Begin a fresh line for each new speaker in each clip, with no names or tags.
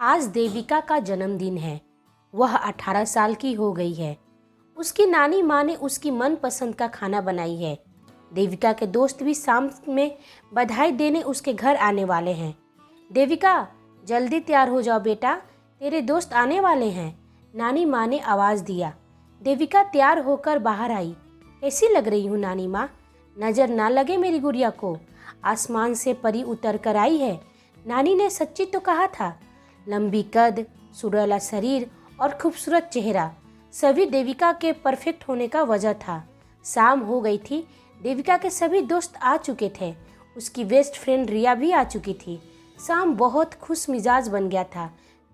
आज देविका का जन्मदिन है। वह 18 साल की हो गई है। उसकी नानी माँ ने उसकी मनपसंद का खाना बनाई है। देविका के दोस्त भी शाम में बधाई देने उसके घर आने वाले हैं। देविका, जल्दी तैयार हो जाओ बेटा, तेरे दोस्त आने वाले हैं, नानी माँ ने आवाज़ दिया। देविका तैयार होकर बाहर आई। कैसी लग रही हूँ नानी माँ? नज़र ना लगे मेरी गुड़िया को, आसमान से परी उतर कर आई है। नानी ने सच्ची तो कहा था। लंबी कद, सुडौला शरीर और खूबसूरत चेहरा, सभी देविका के परफेक्ट होने का वजह था। शाम हो गई थी। देविका के सभी दोस्त आ चुके थे। उसकी बेस्ट फ्रेंड रिया भी आ चुकी थी। शाम बहुत खुश मिजाज बन गया था।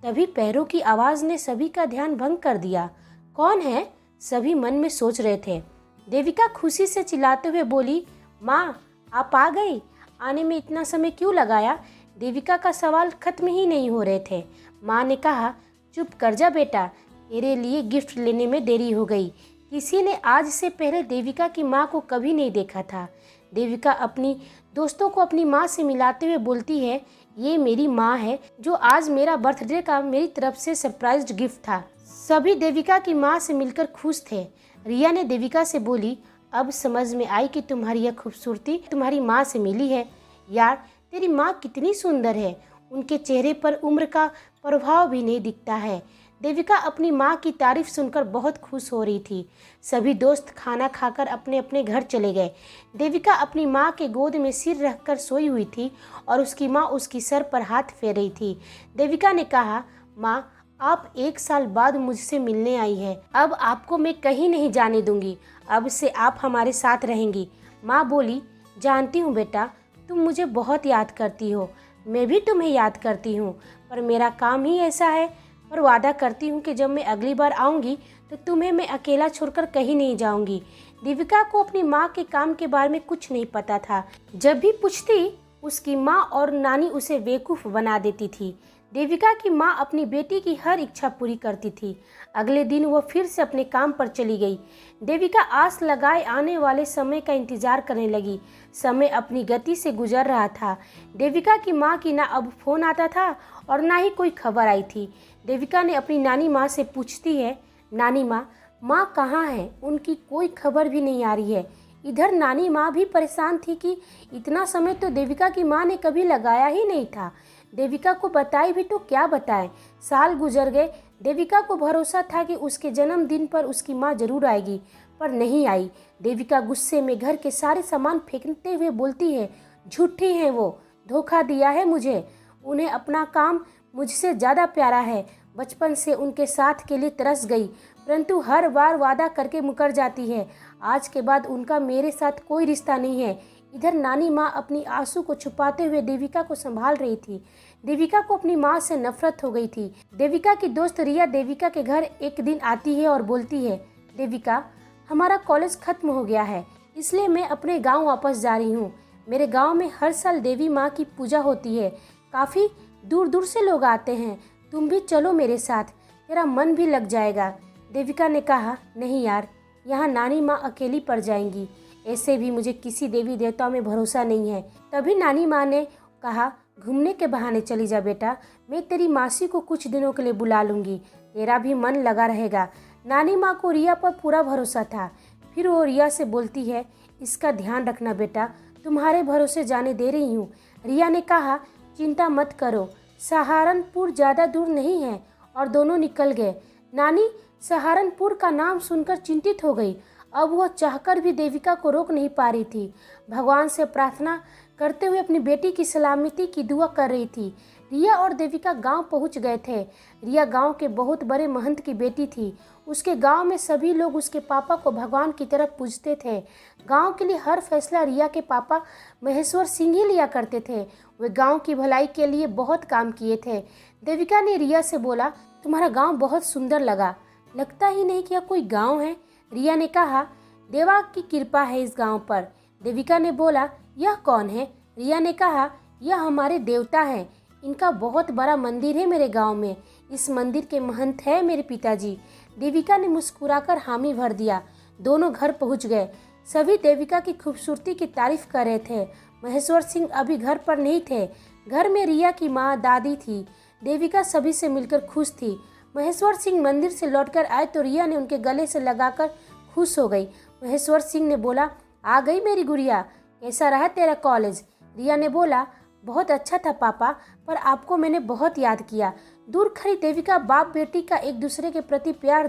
तभी पैरों की आवाज़ ने सभी का ध्यान भंग कर दिया। कौन है? सभी मन में सोच रहे थे। देविका खुशी से चिल्लाते हुए बोली, माँ आप आ गई, आने में इतना समय क्यों लगाया? देविका का सवाल खत्म ही नहीं हो रहे थे। माँ ने कहा, चुप कर जा बेटा, तेरे लिए गिफ्ट लेने में देरी हो गई। किसी ने आज से पहले देविका की माँ को कभी नहीं देखा था। देविका अपनी दोस्तों को अपनी माँ से मिलाते हुए बोलती है, ये मेरी माँ है जो आज मेरा बर्थडे का मेरी तरफ से सरप्राइज गिफ्ट था। सभी देविका की माँ से मिलकर खुश थे। रिया ने देविका से बोली, अब समझ में आई कि तुम्हारी यह खूबसूरती तुम्हारी माँ से मिली है। यार, तेरी माँ कितनी सुंदर है, उनके चेहरे पर उम्र का प्रभाव भी नहीं दिखता है। देविका अपनी माँ की तारीफ सुनकर बहुत खुश हो रही थी। सभी दोस्त खाना खाकर अपने अपने घर चले गए। देविका अपनी माँ के गोद में सिर रखकर सोई हुई थी और उसकी माँ उसकी सर पर हाथ फेर रही थी। देविका ने कहा, माँ आप 1 साल बाद मुझसे मिलने आई है। अब आपको मैं कहीं नहीं जाने दूंगी। अब से आप हमारे साथ रहेंगी। माँ बोली, जानती हूँ बेटा, तुम मुझे बहुत याद करती हो, मैं भी तुम्हें याद करती हूँ, पर मेरा काम ही ऐसा है। पर वादा करती हूँ कि जब मैं अगली बार आऊँगी तो तुम्हें मैं अकेला छोड़कर कहीं नहीं जाऊँगी। देविका को अपनी माँ के काम के बारे में कुछ नहीं पता था। जब भी पूछती, उसकी माँ और नानी उसे बेवकूफ़ बना देती थी। देविका की माँ अपनी बेटी की हर इच्छा पूरी करती थी। अगले दिन वो फिर से अपने काम पर चली गई। देविका आस लगाए आने वाले समय का इंतजार करने लगी। समय अपनी गति से गुजर रहा था। देविका की माँ की ना अब फोन आता था और ना ही कोई खबर आई थी। देविका ने अपनी नानी माँ से पूछती है, नानी माँ, माँ कहाँ है? उनकी कोई खबर भी नहीं आ रही है। इधर नानी माँ भी परेशान थी कि इतना समय तो देविका की माँ ने कभी लगाया ही नहीं था। देविका को बताई भी तो क्या बताएं। साल गुजर गए। देविका को भरोसा था कि उसके जन्मदिन पर उसकी माँ जरूर आएगी, पर नहीं आई। देविका गुस्से में घर के सारे सामान फेंकते हुए बोलती है, झूठी है वो, धोखा दिया है मुझे। उन्हें अपना काम मुझसे ज़्यादा प्यारा है। बचपन से उनके साथ के लिए तरस गई, परंतु हर बार वादा करके मुकर जाती है। आज के बाद उनका मेरे साथ कोई रिश्ता नहीं है। इधर नानी माँ अपनी आंसू को छुपाते हुए देविका को संभाल रही थी। देविका को अपनी माँ से नफरत हो गई थी। देविका की दोस्त रिया देविका के घर एक दिन आती है और बोलती है, देविका, हमारा कॉलेज खत्म हो गया है, इसलिए मैं अपने गांव वापस जा रही हूँ। मेरे गांव में हर साल देवी माँ की पूजा होती है। काफ़ी दूर दूर से लोग आते हैं। तुम भी चलो मेरे साथ, तेरा मन भी लग जाएगा। देविका ने कहा, नहीं यार, यहाँ नानी माँ अकेली पड़ जाएंगी। ऐसे भी मुझे किसी देवी देवता में भरोसा नहीं है। तभी नानी माँ ने कहा, घूमने के बहाने चली जा बेटा, मैं तेरी मासी को कुछ दिनों के लिए बुला लूँगी, तेरा भी मन लगा रहेगा। नानी माँ को रिया पर पूरा भरोसा था। फिर वो रिया से बोलती है, इसका ध्यान रखना बेटा, तुम्हारे भरोसे जाने दे रही हूँ। रिया ने कहा, चिंता मत करो, सहारनपुर ज़्यादा दूर नहीं है। और दोनों निकल गए। नानी सहारनपुर का नाम सुनकर चिंतित हो गई। अब वह चाहकर भी देविका को रोक नहीं पा रही थी। भगवान से प्रार्थना करते हुए अपनी बेटी की सलामती की दुआ कर रही थी। रिया और देविका गांव पहुंच गए थे। रिया गांव के बहुत बड़े महंत की बेटी थी। उसके गांव में सभी लोग उसके पापा को भगवान की तरह पूजते थे। गांव के लिए हर फैसला रिया के पापा महेश्वर सिंह ही लिया करते थे। वे गांव की भलाई के लिए बहुत काम किए थे। देविका ने रिया से बोला, तुम्हारा गाँव बहुत सुंदर लगा, लगता ही नहीं कि यह कोई गाँव है। रिया ने कहा, देवा की कृपा है इस गांव पर। देविका ने बोला, यह कौन है? रिया ने कहा, यह हमारे देवता हैं, इनका बहुत बड़ा मंदिर है मेरे गांव में। इस मंदिर के महंत है मेरे पिताजी। देविका ने मुस्कुराकर हामी भर दिया। दोनों घर पहुंच गए। सभी देविका की खूबसूरती की तारीफ कर रहे थे। महेश्वर सिंह अभी घर पर नहीं थे। घर में रिया की माँ दादी थी। देविका सभी से मिलकर खुश थी। महेश्वर सिंह मंदिर से लौटकर आए तो रिया ने उनके गले से लगाकर खुश हो गई। महेश्वर सिंह ने बोला, आ गई मेरी गुड़िया, कैसा रहा तेरा कॉलेज? रिया ने बोला, बहुत अच्छा था पापा, पर आपको मैंने बहुत याद किया। दूर खड़ी देविका बाप बेटी का एक दूसरे के प्रति प्यार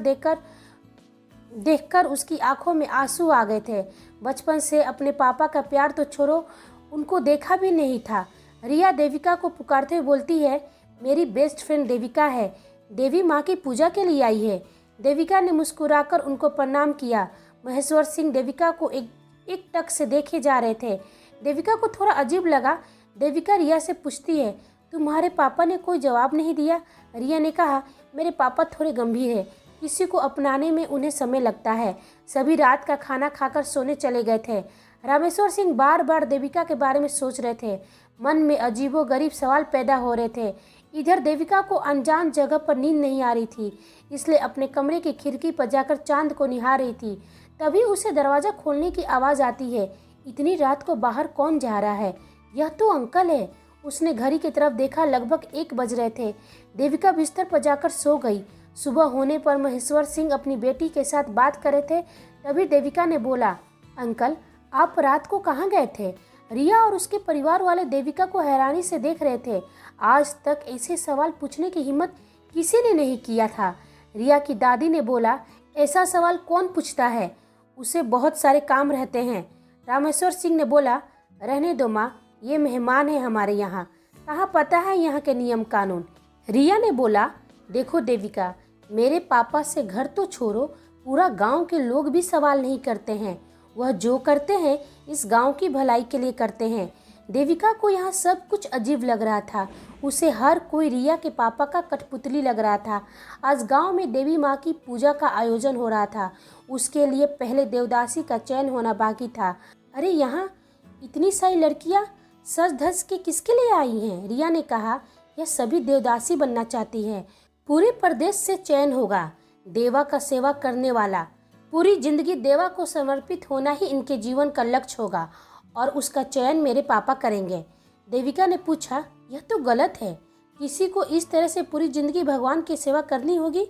देखकर उसकी आंखों में आंसू आ गए थे। बचपन से अपने पापा का प्यार तो छोड़ो, उनको देखा भी नहीं था। रिया देविका को पुकारते हुए बोलती है, मेरी बेस्ट फ्रेंड देविका है, देवी माँ की पूजा के लिए आई है। देविका ने मुस्कुराकर उनको प्रणाम किया। महेश्वर सिंह देविका को एक टक से देखे जा रहे थे। देविका को थोड़ा अजीब लगा। देविका रिया से पूछती है, तुम्हारे पापा ने कोई जवाब नहीं दिया? रिया ने कहा, मेरे पापा थोड़े गंभीर है, किसी को अपनाने में उन्हें समय लगता है। सभी रात का खाना खाकर सोने चले गए थे। रामेश्वर सिंह बार बार देविका के बारे में सोच रहे थे। मन में अजीबोगरीब सवाल पैदा हो रहे थे। इधर देविका को अनजान जगह पर नींद नहीं आ रही थी, इसलिए अपने कमरे की खिड़की पर जाकर चांद को निहार रही थी। तभी उसे दरवाज़ा खोलने की आवाज़ आती है। इतनी रात को बाहर कौन जा रहा है? यह तो अंकल है। उसने घड़ी की तरफ देखा, लगभग 1 बज रहे थे। देविका बिस्तर पर जाकर सो गई। सुबह होने पर महेश्वर सिंह अपनी बेटी के साथ बात कर रहे थे। तभी देविका ने बोला, अंकल आप रात को कहाँ गए थे? रिया और उसके परिवार वाले देविका को हैरानी से देख रहे थे। आज तक ऐसे सवाल पूछने की हिम्मत किसी ने नहीं किया था। रिया की दादी ने बोला, ऐसा सवाल कौन पूछता है, उसे बहुत सारे काम रहते हैं। रामेश्वर सिंह ने बोला, रहने दो माँ, ये मेहमान है हमारे यहाँ, कहाँ पता है यहाँ के नियम कानून। रिया ने बोला, देखो देविका, मेरे पापा से घर तो छोड़ो, पूरा गांव के लोग भी सवाल नहीं करते हैं। वह जो करते हैं इस गांव की भलाई के लिए करते हैं। देविका को यहाँ सब कुछ अजीब लग रहा था। उसे हर कोई रिया के पापा का कठपुतली लग रहा था। आज गांव में देवी माँ की पूजा का आयोजन हो रहा था। उसके लिए पहले देवदासी का चयन होना बाकी था। अरे यहाँ इतनी सारी लड़कियाँ सज धज के किसके लिए आई हैं? रिया ने कहा, यह सभी देवदासी बनना चाहती हैं। पूरे प्रदेश से चयन होगा। देवा का सेवा करने वाला, पूरी जिंदगी देवा को समर्पित होना ही इनके जीवन का लक्ष्य होगा और उसका चयन मेरे पापा करेंगे। देविका ने पूछा, यह तो गलत है, किसी को इस तरह से पूरी जिंदगी भगवान की सेवा करनी होगी?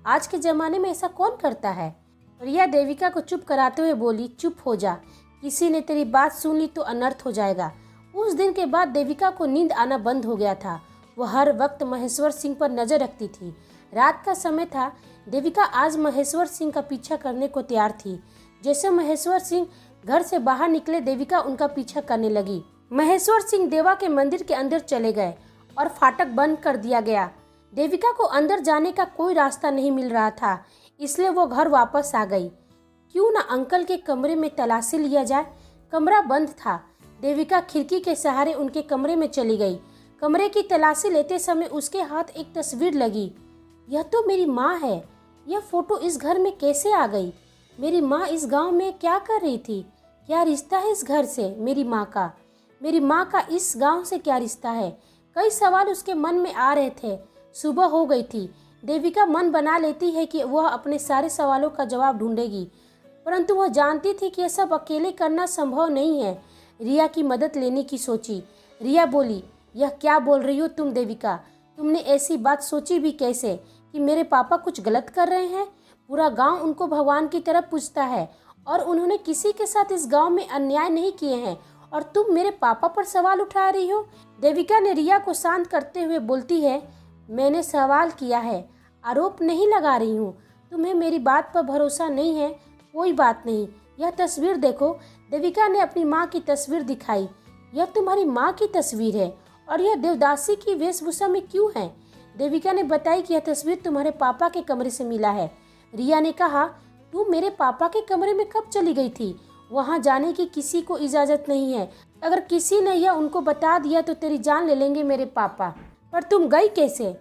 आज के ज़माने में ऐसा कौन करता है? रिया देविका को चुप कराते हुए बोली, चुप हो जा, किसी ने तेरी बात सुन ली तो अनर्थ हो जाएगा। उस दिन के बाद देविका को नींद आना बंद हो गया था। वह हर वक्त महेश्वर सिंह पर नजर रखती थी। रात का समय था। देविका आज महेश्वर सिंह का पीछा करने को तैयार थी। जैसे महेश्वर सिंह घर से बाहर निकले, देविका उनका पीछा करने लगी। महेश्वर सिंह देवा के मंदिर के अंदर चले गए और फाटक बंद कर दिया गया। देविका को अंदर जाने का कोई रास्ता नहीं मिल रहा था, इसलिए वो घर वापस आ गई। क्यों ना अंकल के कमरे में तलाशी लिया जाए। कमरा बंद था। देविका खिड़की के सहारे उनके कमरे में चली गई। कमरे की तलाशी लेते समय उसके हाथ एक तस्वीर लगी। यह तो मेरी माँ है। यह फोटो इस घर में कैसे आ गई? मेरी माँ इस गांव में क्या कर रही थी? क्या रिश्ता है इस घर से मेरी माँ का? मेरी माँ का इस गांव से क्या रिश्ता है? कई सवाल उसके मन में आ रहे थे। सुबह हो गई थी। देविका मन बना लेती है कि वह अपने सारे सवालों का जवाब ढूंढेगी, परंतु वह जानती थी कि यह सब अकेले करना संभव नहीं है। रिया की मदद लेने की सोची। रिया बोली, यह क्या बोल रही हो तुम देविका? तुमने ऐसी बात सोची भी कैसे कि मेरे पापा कुछ गलत कर रहे हैं? पूरा गांव उनको भगवान की तरफ पूजता है और उन्होंने किसी के साथ इस गांव में अन्याय नहीं किए हैं, और तुम मेरे पापा पर सवाल उठा रही हो। देविका ने रिया को शांत करते हुए बोलती है, मैंने सवाल किया है, आरोप नहीं लगा रही हूँ। तुम्हें मेरी बात पर भरोसा नहीं है, कोई बात नहीं। यह तस्वीर देखो। देविका ने अपनी माँ की तस्वीर दिखाई। यह तुम्हारी माँ की तस्वीर है और यह देवदासी की वेशभूषा में क्यों है? देविका ने बताई कि यह तस्वीर तुम्हारे पापा के कमरे से मिला है। रिया ने कहा, तू मेरे पापा के कमरे में कब चली गई थी? वहां जाने की किसी को इजाजत नहीं है। अगर किसी ने यह उनको बता दिया तो तेरी जान ले लेंगे मेरे पापा। पर तुम गई कैसे?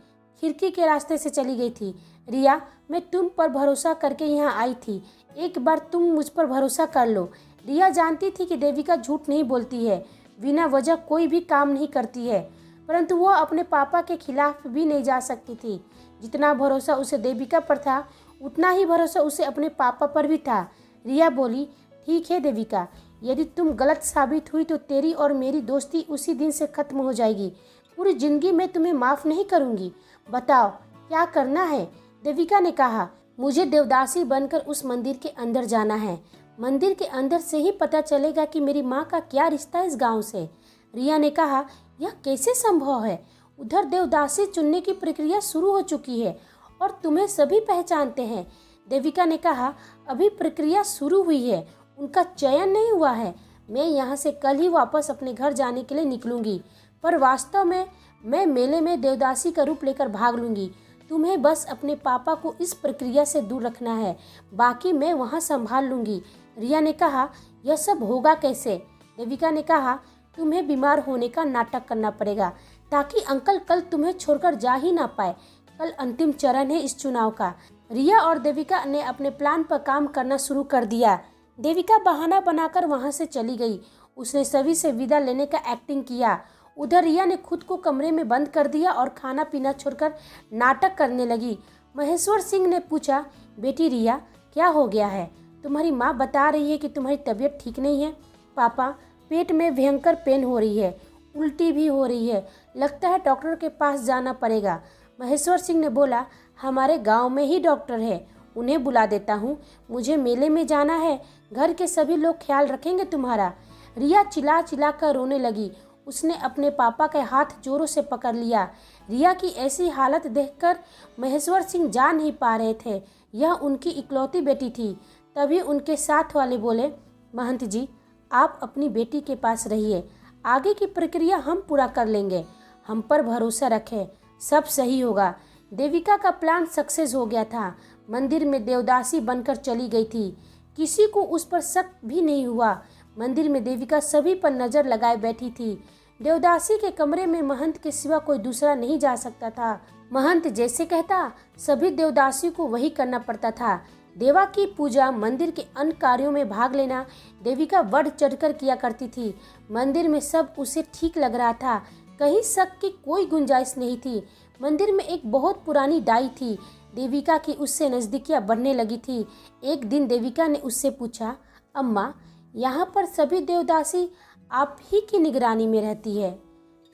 खिड़की के रास्ते से चली गई थी। रिया, मैं तुम पर भरोसा करके यहाँ आई थी। एक बार तुम मुझ पर भरोसा कर लो। रिया जानती थी कि देविका झूठ नहीं बोलती है, बिना वजह कोई भी काम नहीं करती है, परंतु वह अपने पापा के खिलाफ भी नहीं जा सकती थी। जितना भरोसा उसे देविका पर था, उतना ही भरोसा उसे अपने पापा पर भी था। रिया बोली, ठीक है देविका, यदि तुम गलत साबित हुई तो तेरी और मेरी दोस्ती उसी दिन से खत्म हो जाएगी। पूरी जिंदगी मैं तुम्हें माफ़ नहीं करूँगी। बताओ क्या करना है। देविका ने कहा, मुझे देवदासी बनकर उस मंदिर के अंदर जाना है। मंदिर के अंदर से ही पता चलेगा कि मेरी माँ का क्या रिश्ता है इस गांव से। रिया ने कहा, यह कैसे संभव है? उधर देवदासी चुनने की प्रक्रिया शुरू हो चुकी है और तुम्हें सभी पहचानते हैं। देविका ने कहा, अभी प्रक्रिया शुरू हुई है, उनका चयन नहीं हुआ है। मैं यहाँ से कल ही वापस अपने घर जाने के लिए निकलूंगी, पर वास्तव में मैं मेले में देवदासी का रूप लेकर भाग लूंगी। तुम्हें बस अपने पापा को इस प्रक्रिया से दूर रखना है, बाकी मैं वहाँ संभाल लूंगी। रिया ने कहा, यह सब होगा कैसे? देविका ने कहा, तुम्हें बीमार होने का नाटक करना पड़ेगा ताकि अंकल कल तुम्हें छोड़कर जा ही ना पाए। कल अंतिम चरण है इस चुनाव का। रिया और देविका ने अपने प्लान पर काम करना शुरू कर दिया। देविका बहाना बनाकर वहां से चली गई। उसने सभी से विदा लेने का एक्टिंग किया। उधर रिया ने खुद को कमरे में बंद कर दिया और खाना पीना छोड़कर नाटक करने लगी। महेश्वर सिंह ने पूछा, बेटी रिया, क्या हो गया है? तुम्हारी माँ बता रही है कि तुम्हारी तबीयत ठीक नहीं है। पापा, पेट में भयंकर पेन हो रही है, उल्टी भी हो रही है, लगता है डॉक्टर के पास जाना पड़ेगा। महेश्वर सिंह ने बोला, हमारे गांव में ही डॉक्टर है, उन्हें बुला देता हूँ। मुझे मेले में जाना है, घर के सभी लोग ख्याल रखेंगे तुम्हारा। रिया चिल्ला चिल्ला कर रोने लगी। उसने अपने पापा के हाथ जोरों से पकड़ लिया। रिया की ऐसी हालत देखकर महेश्वर सिंह जा नहीं पा रहे थे। यह उनकी इकलौती बेटी थी। तभी उनके साथ वाले बोले, महंत जी, आप अपनी बेटी के पास रहिए, आगे की प्रक्रिया हम पूरा कर लेंगे, हम पर भरोसा रखें, सब सही होगा। देविका का प्लान सक्सेस हो गया था। मंदिर में देवदासी बनकर चली गई थी। किसी को उस पर शक भी नहीं हुआ। मंदिर में देविका सभी पर नजर लगाए बैठी थी। देवदासी के कमरे में महंत के सिवा कोई दूसरा नहीं जा सकता था। महंत जैसे कहता, सभी देवदासी को वही करना पड़ता था। देवा की पूजा, मंदिर के अन्य कार्यों में भाग लेना देविका बढ़ चढ़कर किया करती थी। मंदिर में सब उसे ठीक लग रहा था, कहीं शक की कोई गुंजाइश नहीं थी। मंदिर में एक बहुत पुरानी दाई थी। देविका की उससे नज़दीकियाँ बढ़ने लगी थी। एक दिन देविका ने उससे पूछा, अम्मा, यहाँ पर सभी देवदासी आप ही की निगरानी में रहती है,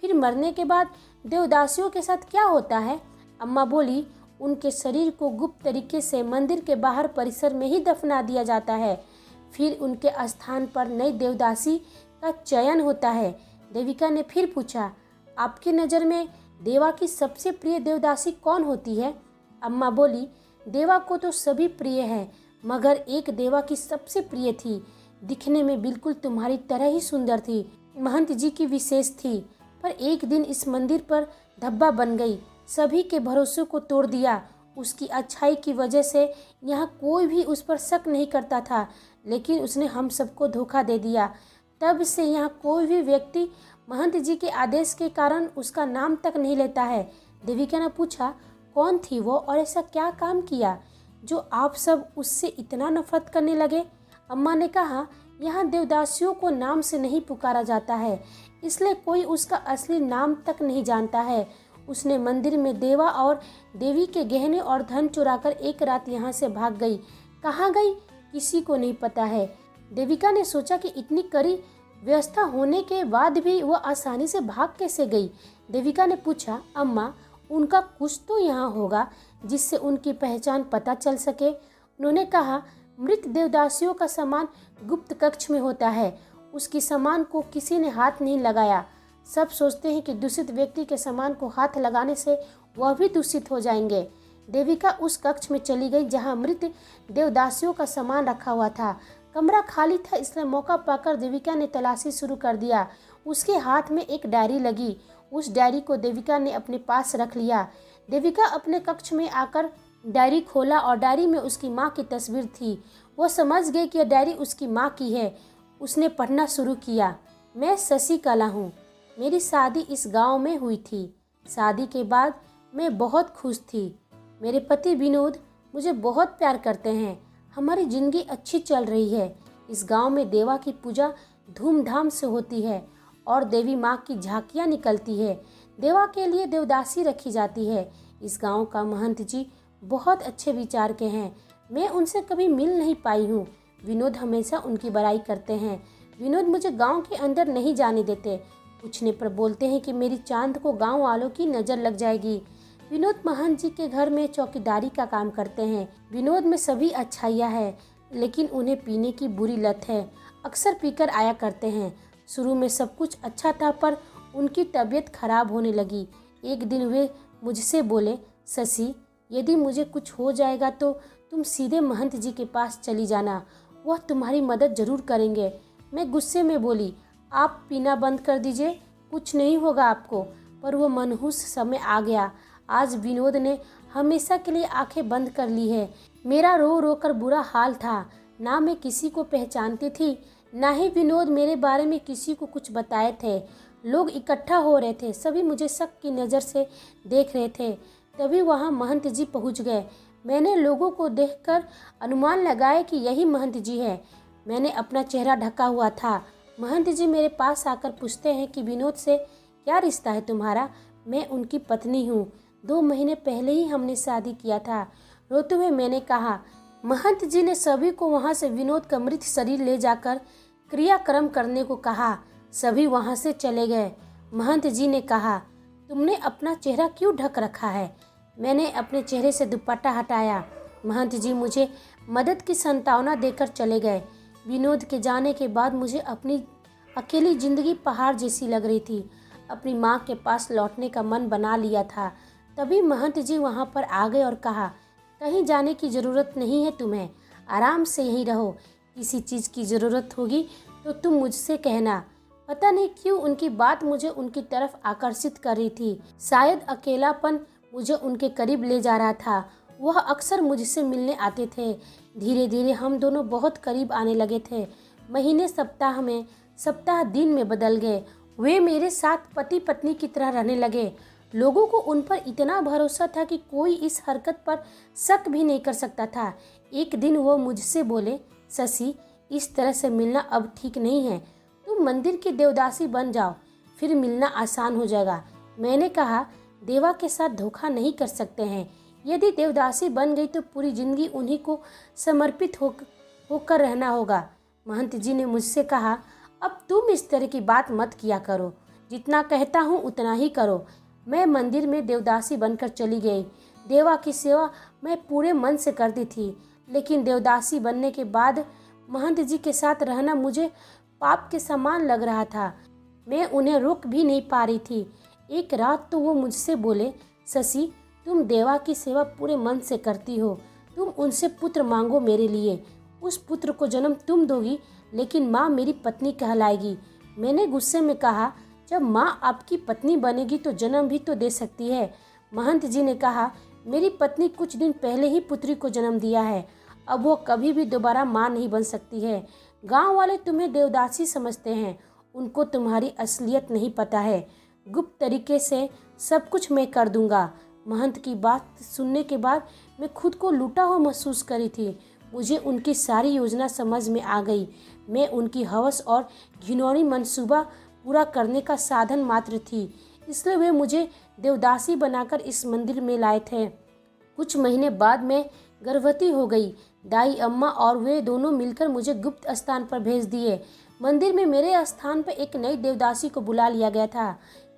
फिर मरने के बाद देवदासियों के साथ क्या होता है? अम्मा बोली, उनके शरीर को गुप्त तरीके से मंदिर के बाहर परिसर में ही दफना दिया जाता है, फिर उनके स्थान पर नई देवदासी का चयन होता है। देविका ने फिर पूछा, आपकी नज़र में देवा की सबसे प्रिय देवदासी कौन होती है? अम्मा बोली, देवा को तो सभी प्रिय हैं, मगर एक देवा की सबसे प्रिय थी, दिखने में बिल्कुल तुम्हारी तरह ही सुंदर थी, महंत जी की विशेष थी, पर एक दिन इस मंदिर पर धब्बा बन गई, सभी के भरोसे को तोड़ दिया। उसकी अच्छाई की वजह से यहाँ कोई भी उस पर शक नहीं करता था, लेकिन उसने हम सबको धोखा दे दिया। तब से यहाँ कोई भी व्यक्ति महंत जी के आदेश के कारण उसका नाम तक नहीं लेता है। देविका ने पूछा, कौन थी वो और ऐसा क्या काम किया जो आप सब उससे इतना नफरत करने लगे? अम्मा ने कहा, यहाँ देवदासियों को नाम से नहीं पुकारा जाता है, इसलिए कोई उसका असली नाम तक नहीं जानता है। उसने मंदिर में देवा और देवी के गहने और धन चुराकर एक रात यहाँ से भाग गई। कहाँ गई किसी को नहीं पता है। देविका ने सोचा कि इतनी कड़ी व्यवस्था होने के बाद भी वह आसानी से भाग कैसे गई। देविका ने पूछा, अम्मा, उनका कुछ तो यहाँ होगा जिससे उनकी पहचान पता चल सके। उन्होंने कहा, मृत देवदासियों का सामान गुप्त कक्ष में होता है, उसकी सामान को किसी ने हाथ नहीं लगाया। सब सोचते हैं कि दूषित व्यक्ति के सामान को हाथ लगाने से वह भी दूषित हो जाएंगे। देविका उस कक्ष में चली गई जहां मृत देवदासियों का सामान रखा हुआ था। कमरा खाली था, इसलिए मौका पाकर देविका ने तलाशी शुरू कर दिया। उसके हाथ में एक डायरी लगी। उस डायरी को देविका ने अपने पास रख लिया। देविका अपने कक्ष में आकर डायरी खोला और डायरी में उसकी माँ की तस्वीर थी। वो समझ गई कि यह डायरी उसकी माँ की है। उसने पढ़ना शुरू किया, मैं शशिकला हूँ, मेरी शादी इस गांव में हुई थी। शादी के बाद मैं बहुत खुश थी। मेरे पति विनोद मुझे बहुत प्यार करते हैं। हमारी ज़िंदगी अच्छी चल रही है। इस गांव में देवा की पूजा धूमधाम से होती है और देवी माँ की झांकियाँ निकलती है। देवा के लिए देवदासी रखी जाती है। इस गांव का महंत जी बहुत अच्छे विचार के हैं। मैं उनसे कभी मिल नहीं पाई हूँ। विनोद हमेशा उनकी बड़ाई करते हैं। विनोद मुझे गांव के अंदर नहीं जाने देते। पूछने पर बोलते हैं कि मेरी चांद को गांव वालों की नज़र लग जाएगी। विनोद महंत जी के घर में चौकीदारी का काम करते हैं। विनोद में सभी अच्छाइयाँ है, लेकिन उन्हें पीने की बुरी लत है। अक्सर पीकर आया करते हैं। शुरू में सब कुछ अच्छा था, पर उनकी तबीयत खराब होने लगी। एक दिन वे मुझसे बोले, शशि, यदि मुझे कुछ हो जाएगा तो तुम सीधे महंत जी के पास चली जाना, वह तुम्हारी मदद जरूर करेंगे। मैं गुस्से में बोली, आप पीना बंद कर दीजिए, कुछ नहीं होगा आपको। पर वो मनहूस समय आ गया। आज विनोद ने हमेशा के लिए आंखें बंद कर ली है। मेरा रो रो कर बुरा हाल था। ना मैं किसी को पहचानती थी, ना ही विनोद मेरे बारे में किसी को कुछ बताए थे। लोग इकट्ठा हो रहे थे, सभी मुझे शक की नज़र से देख रहे थे। तभी वहाँ महंत जी पहुँच गए। मैंने लोगों को देखकर अनुमान लगाया कि यही महंत जी है। मैंने अपना चेहरा ढका हुआ था। महंत जी मेरे पास आकर पूछते हैं कि विनोद से क्या रिश्ता है तुम्हारा? मैं उनकी पत्नी हूँ। 2 महीने पहले ही हमने शादी किया था। रोते हुए मैंने कहा। महंत जी ने सभी को वहाँ से विनोद का मृत शरीर ले जाकर क्रियाक्रम करने को कहा। सभी वहाँ से चले गए। महंत जी ने कहा, तुमने अपना चेहरा क्यों ढक रखा है? मैंने अपने चेहरे से दुपट्टा हटाया। महंत जी मुझे मदद की संतावना देकर चले गए। विनोद के जाने के बाद मुझे अपनी अकेली जिंदगी पहाड़ जैसी लग रही थी। अपनी माँ के पास लौटने का मन बना लिया था। तभी महंत जी वहाँ पर आ गए और कहा, कहीं जाने की ज़रूरत नहीं है तुम्हें, आराम से यहीं रहो। किसी चीज़ की ज़रूरत होगी तो तुम मुझसे कहना। पता नहीं क्यों उनकी बात मुझे उनकी तरफ आकर्षित कर रही थी। शायद अकेलापन मुझे उनके करीब ले जा रहा था। वह अक्सर मुझसे मिलने आते थे। धीरे धीरे हम दोनों बहुत करीब आने लगे थे। महीने सप्ताह दिन में बदल गए। वे मेरे साथ पति पत्नी की तरह रहने लगे। लोगों को उन पर इतना भरोसा था कि कोई इस हरकत पर शक भी नहीं कर सकता था। एक दिन वो मुझसे बोले, शशि, इस तरह से मिलना अब ठीक नहीं है। तुम मंदिर की देवदासी बन जाओ, फिर मिलना आसान हो जाएगा। मैंने कहा, देवा के साथ धोखा नहीं कर सकते हैं। यदि देवदासी बन गई तो पूरी जिंदगी उन्हीं को समर्पित होकर रहना होगा। महंत जी ने मुझसे कहा, अब तुम इस तरह की बात मत किया करो। जितना कहता हूँ उतना ही करो। मैं मंदिर में देवदासी बनकर चली गई। देवा की सेवा मैं पूरे मन से करती थी, लेकिन देवदासी बनने के बाद महंत जी के साथ रहना मुझे पाप के समान लग रहा था। मैं उन्हें रोक भी नहीं पा रही थी। एक रात तो वो मुझसे बोले, शशि, तुम देवा की सेवा पूरे मन से करती हो, तुम उनसे पुत्र मांगो मेरे लिए। उस पुत्र को जन्म तुम दोगी, लेकिन माँ मेरी पत्नी कहलाएगी। मैंने गुस्से में कहा, जब माँ आपकी पत्नी बनेगी तो जन्म भी तो दे सकती है। महंत जी ने कहा, मेरी पत्नी कुछ दिन पहले ही पुत्री को जन्म दिया है, अब वो कभी भी दोबारा माँ नहीं बन सकती है। गांव वाले तुम्हें देवदासी समझते हैं, उनको तुम्हारी असलियत नहीं पता है। गुप्त तरीके से सब कुछ मैं कर दूंगा। महंत की बात सुनने के बाद मैं खुद को लूटा हुआ महसूस करी थी। मुझे उनकी सारी योजना समझ में आ गई। मैं उनकी हवस और घिनौनी मंसूबा पूरा करने का साधन मात्र थी, इसलिए वे मुझे देवदासी बनाकर इस मंदिर में लाए थे। कुछ महीने बाद मैं गर्भवती हो गई। दाई अम्मा और वे दोनों मिलकर मुझे गुप्त स्थान पर भेज दिए। मंदिर में मेरे स्थान पर एक नई देवदासी को बुला लिया गया था।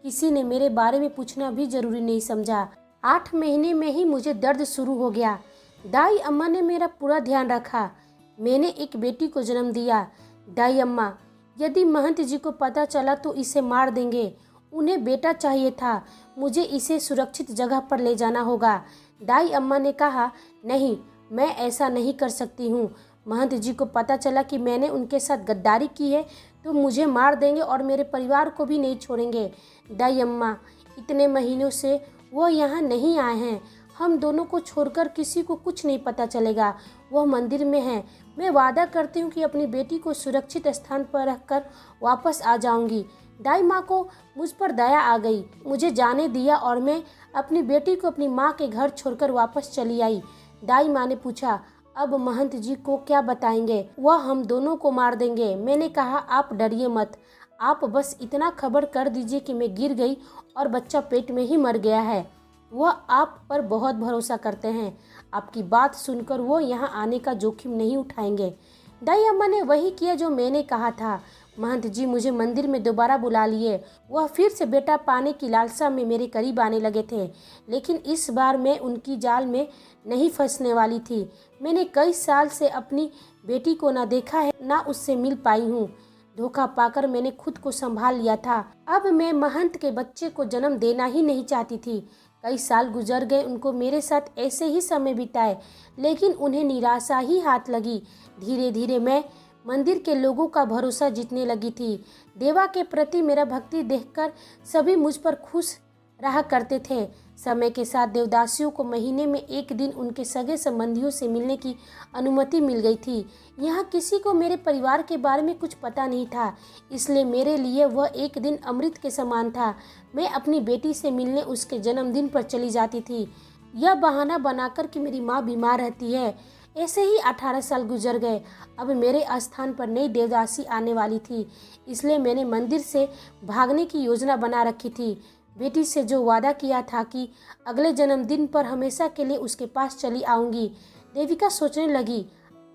किसी ने मेरे बारे में पूछना भी जरूरी नहीं समझा। 8 महीने में ही मुझे दर्द शुरू हो गया। दाई अम्मा ने मेरा पूरा ध्यान रखा। मैंने एक बेटी को जन्म दिया। दाई अम्मा, यदि महंत जी को पता चला तो इसे मार देंगे। उन्हें बेटा चाहिए था। मुझे इसे सुरक्षित जगह पर ले जाना होगा। दाई अम्मा ने कहा, नहीं, मैं ऐसा नहीं कर सकती हूँ। महंत जी को पता चला कि मैंने उनके साथ गद्दारी की है तो मुझे मार देंगे और मेरे परिवार को भी नहीं छोड़ेंगे। दाई अम्मा, इतने महीनों से वो यहाँ नहीं आए हैं। हम दोनों को छोड़कर किसी को कुछ नहीं पता चलेगा। वह मंदिर में है। मैं वादा करती हूँ कि अपनी बेटी को सुरक्षित स्थान पर रखकर वापस आ जाऊंगी। दाई माँ को मुझ पर दया आ गई, मुझे जाने दिया और मैं अपनी बेटी को अपनी माँ के घर छोड़कर वापस चली आई। दाई माँ ने पूछा, अब महंत जी को क्या बताएंगे? वह हम दोनों को मार देंगे। मैंने कहा, आप डरिए मत, आप बस इतना खबर कर दीजिए कि मैं गिर गई और बच्चा पेट में ही मर गया है। वह आप पर बहुत भरोसा करते हैं। आपकी बात सुनकर वो यहाँ आने का जोखिम नहीं उठाएंगे। दाई अम्मा ने वही किया जो मैंने कहा था। महंत जी मुझे मंदिर में दोबारा बुला लिए। वह फिर से बेटा पाने की लालसा में मेरे करीब आने लगे थे, लेकिन इस बार मैं उनकी जाल में नहीं फंसने वाली थी। मैंने कई साल से अपनी बेटी को ना देखा है, ना उससे मिल पाई हूँ। धोखा पाकर मैंने खुद को संभाल लिया था। अब मैं महंत के बच्चे को जन्म देना ही नहीं चाहती थी। कई साल गुजर गए, उनको मेरे साथ ऐसे ही समय बिताए, लेकिन उन्हें निराशा ही हाथ लगी। धीरे धीरे मैं मंदिर के लोगों का भरोसा जीतने लगी थी। देवा के प्रति मेरा भक्ति देखकर सभी मुझ पर खुश रहा करते थे। समय के साथ देवदासियों को महीने में एक दिन उनके सगे संबंधियों से मिलने की अनुमति मिल गई थी। यहाँ किसी को मेरे परिवार के बारे में कुछ पता नहीं था, इसलिए मेरे लिए वह एक दिन अमृत के समान था। मैं अपनी बेटी से मिलने उसके जन्मदिन पर चली जाती थी, यह बहाना बनाकर कि मेरी माँ बीमार रहती है। ऐसे ही 18 साल गुजर गए। अब मेरे स्थान पर नई देवदासी आने वाली थी, इसलिए मैंने मंदिर से भागने की योजना बना रखी थी। बेटी से जो वादा किया था कि अगले जन्मदिन पर हमेशा के लिए उसके पास चली आऊंगी। देविका सोचने लगी,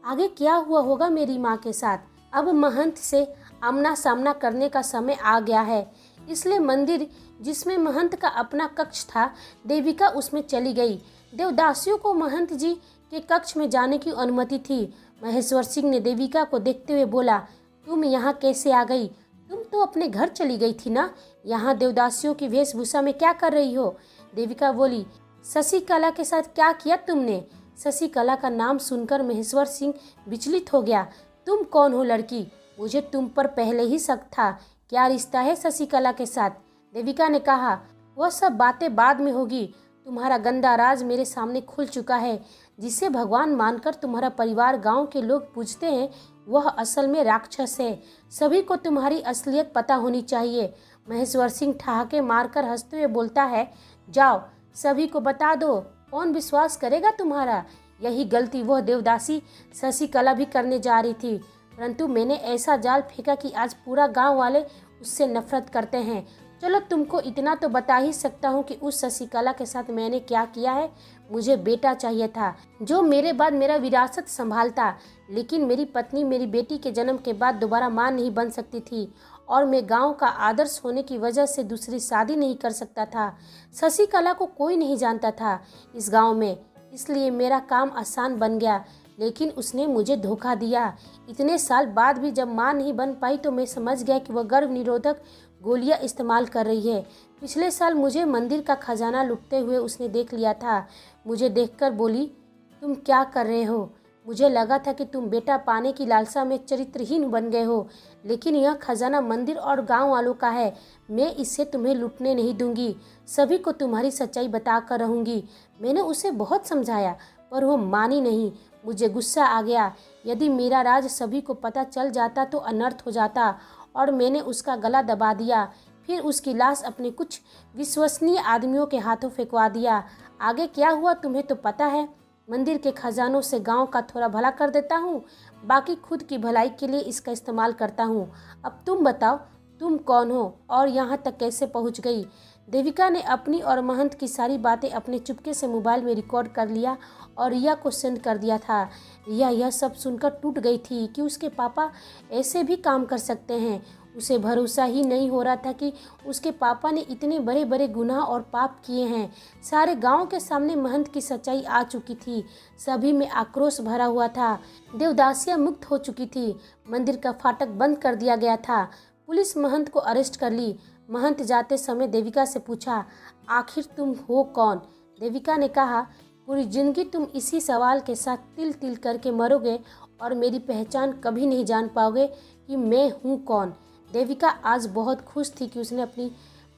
आगे क्या हुआ होगा मेरी माँ के साथ। अब महंत से आमना सामना करने का समय आ गया है, इसलिए मंदिर जिसमें महंत का अपना कक्ष था, देविका उसमें चली गई। देवदासियों को महंत जी के कक्ष में जाने की अनुमति थी। महेश्वर सिंह ने देविका को देखते हुए बोला, तुम यहाँ कैसे आ गई? तुम तो अपने घर चली गई थी ना, यहाँ देवदासियों की वेशभूषा में क्या कर रही हो? देविका बोली, शशिकला के साथ क्या किया तुमने? शशिकला का नाम सुनकर महेश्वर सिंह विचलित हो गया। तुम कौन हो लड़की? मुझे तुम पर पहले ही शक था। क्या रिश्ता है शशिकला के साथ? देविका ने कहा, वह सब बातें बाद में होगी। तुम्हारा गंदा राज मेरे सामने खुल चुका है। जिसे भगवान मानकर तुम्हारा परिवार गांव के लोग पूजते हैं, वह असल में राक्षस है। सभी को तुम्हारी असलियत पता होनी चाहिए। महेश्वर सिंह ठहाके मारकर हंसते हुए बोलता है, जाओ सभी को बता दो, कौन विश्वास करेगा तुम्हारा? यही गलती वह देवदासी शशिकला भी करने जा रही थी, परंतु मैंने ऐसा जाल फेंका कि आज पूरा गांव वाले उससे नफरत करते हैं। चलो तुमको इतना तो बता ही सकता हूँ कि उस शशिकला के साथ मैंने क्या किया है। मुझे बेटा चाहिए था जो मेरे बाद मेरा विरासत संभालता, लेकिन मेरी पत्नी मेरी बेटी के जन्म के बाद दोबारा मां नहीं बन सकती थी और मैं गांव का आदर्श होने की वजह से दूसरी शादी नहीं कर सकता था। शशिकला को कोई नहीं जानता था इस गांव में, इसलिए मेरा काम आसान बन गया, लेकिन उसने मुझे धोखा दिया। इतने साल बाद भी जब मां नहीं बन पाई तो मैं समझ गया कि वह गर्भ निरोधक गोलियां इस्तेमाल कर रही है। पिछले साल मुझे मंदिर का खजाना लुटते हुए उसने देख लिया था। मुझे देखकर बोली, तुम क्या कर रहे हो? मुझे लगा था कि तुम बेटा पाने की लालसा में चरित्रहीन बन गए हो, लेकिन यह खजाना मंदिर और गांव वालों का है। मैं इसे तुम्हें लूटने नहीं दूंगी, सभी को तुम्हारी सच्चाई बताकर रहूंगी। मैंने उसे बहुत समझाया पर वो मानी नहीं। मुझे गुस्सा आ गया। यदि मेरा राज सभी को पता चल जाता तो अनर्थ हो जाता, और मैंने उसका गला दबा दिया। फिर उसकी लाश अपने कुछ विश्वसनीय आदमियों के हाथों फेंकवा दिया। आगे क्या हुआ तुम्हें तो पता है। मंदिर के खजानों से गांव का थोड़ा भला कर देता हूँ, बाकी खुद की भलाई के लिए इसका इस्तेमाल करता हूँ। अब तुम बताओ, तुम कौन हो और यहाँ तक कैसे पहुँच गई? देविका ने अपनी और महंत की सारी बातें अपने चुपके से मोबाइल में रिकॉर्ड कर लिया और रिया को सेंड कर दिया था। रिया यह सब सुनकर टूट गई थी कि उसके पापा ऐसे भी काम कर सकते हैं। उसे भरोसा ही नहीं हो रहा था कि उसके पापा ने इतने बड़े बड़े गुनाह और पाप किए हैं। सारे गांव के सामने महंत की सच्चाई आ चुकी थी। सभी में आक्रोश भरा हुआ था। देवदासियां मुक्त हो चुकी थी। मंदिर का फाटक बंद कर दिया गया था। पुलिस महंत को अरेस्ट कर ली। महंत जाते समय देविका से पूछा, आखिर तुम हो कौन? देविका ने कहा, पूरी जिंदगी तुम इसी सवाल के साथ तिल तिल करके मरोगे और मेरी पहचान कभी नहीं जान पाओगे कि मैं हूँ कौन। देविका आज बहुत खुश थी कि उसने अपनी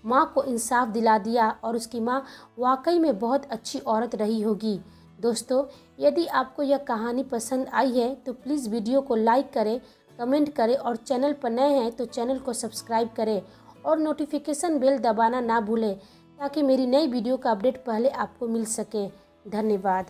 माँ को इंसाफ दिला दिया और उसकी माँ वाकई में बहुत अच्छी औरत रही होगी। दोस्तों, यदि आपको यह कहानी पसंद आई है तो प्लीज़ वीडियो को लाइक करें, कमेंट करें और चैनल पर नए हैं तो चैनल को सब्सक्राइब करें और नोटिफिकेशन बेल दबाना ना भूलें ताकि मेरी नई वीडियो का अपडेट पहले आपको मिल सके। धन्यवाद।